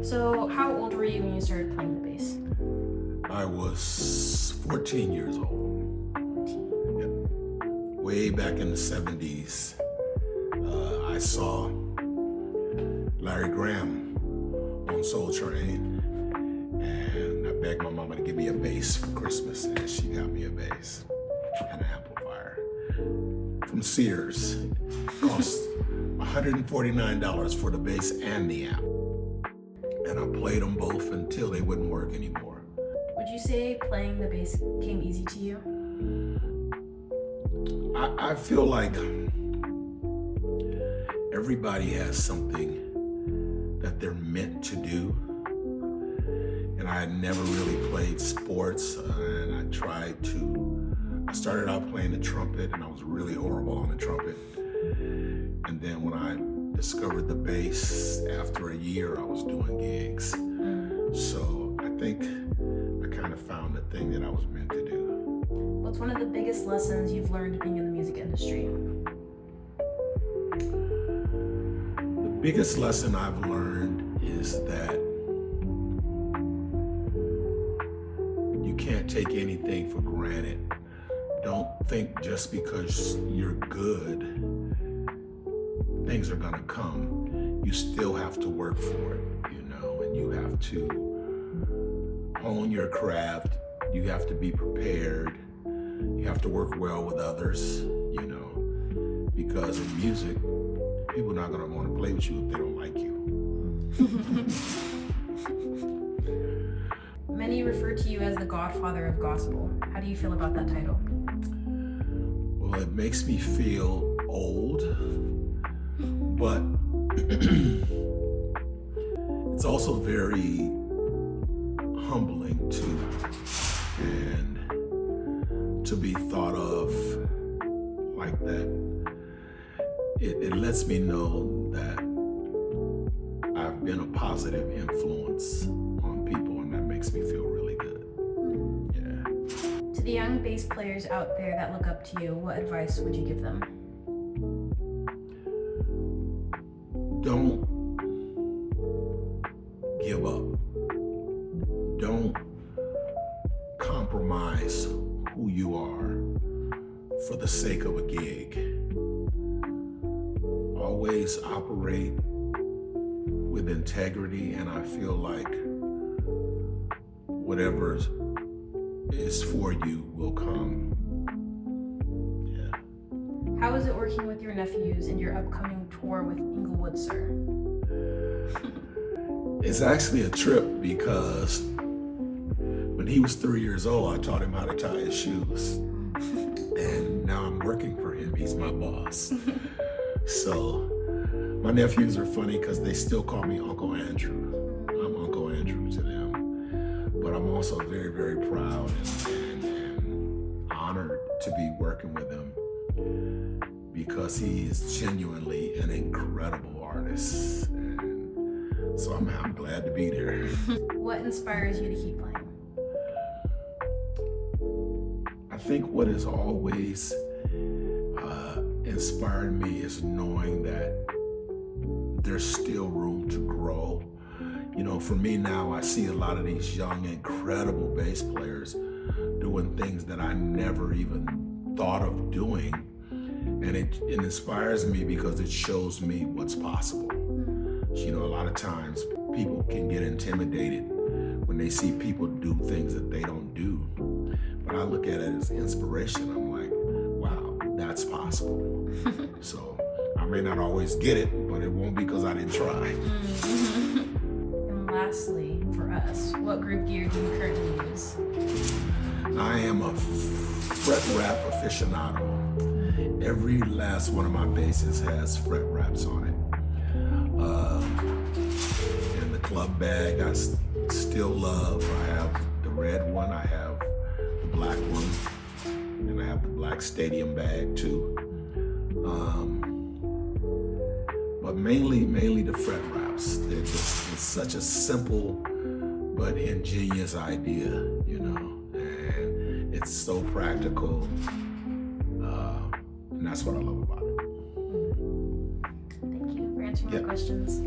So how old were you when you started playing the bass? I was 14 years old. Yep. Way back in the 70s, I saw Larry Graham on Soul Train, and I begged my mama to give me a bass for Christmas, and she got me a bass and an amplifier from Sears. It cost $149 for the bass and the amp. And I played them both until they wouldn't work anymore. Would you say playing the bass came easy to you? I feel like everybody has something that they're meant to do. And I had never really played sports, and I started out playing the trumpet, and I was really horrible on the trumpet. And then when I discovered the bass, after a year I was doing gigs. So I think I kind of found the thing that I was meant to do. What's one of the biggest lessons you've learned being in the music industry? The biggest lesson I've learned is that you can't take anything for granted. Don't think just because you're good, things are gonna come. You still have to work for it, and you have to hone your craft. You have to be prepared. You have to work well with others, because in music, people are not gonna wanna play with you if they don't like you. Many refer to you as the godfather of gospel. How do you feel about that title? Well, it makes me feel old, but it's also very humbling too, and to be thought of like that, it lets me know that I've been a positive influence on people, and that makes me feel really good. Yeah. To the young bass players out there that look up to you, what advice would you give them? Don't give up. Don't compromise who you are for the sake of a gig. Always operate with integrity, and I feel like whatever is for you will come. Yeah. How is it working with your nephews in your upcoming tour with Inglewood, sir? It's actually a trip because when he was 3 years old, I taught him how to tie his shoes. And now I'm working for him. He's my boss. So my nephews are funny because they still call me Uncle Andrew. I'm Uncle Andrew to them. But I'm also very, very proud and honored to be working with him because he is genuinely an incredible artist. And so I'm glad to be there. What inspires you to keep playing? I think what has always inspired me is knowing that there's still room to grow. For me now, I see a lot of these young, incredible bass players doing things that I never even thought of doing. And it inspires me because it shows me what's possible. A lot of times people can get intimidated when they see people do things that they don't do. But I look at it as inspiration. I'm like, wow, that's possible. So I may not always get it, but it won't be because I didn't try. And lastly, for us, what group gear do you currently use? I am a fret wrap aficionado. Every last one of my basses has fret wraps on it. And the club bag I still love. I have the red one, I have the black one, and I have the black stadium bag too. But mainly the fret wraps. It's such a simple but ingenious idea, and it's so practical. And that's what I love about it. Thank you for answering my questions.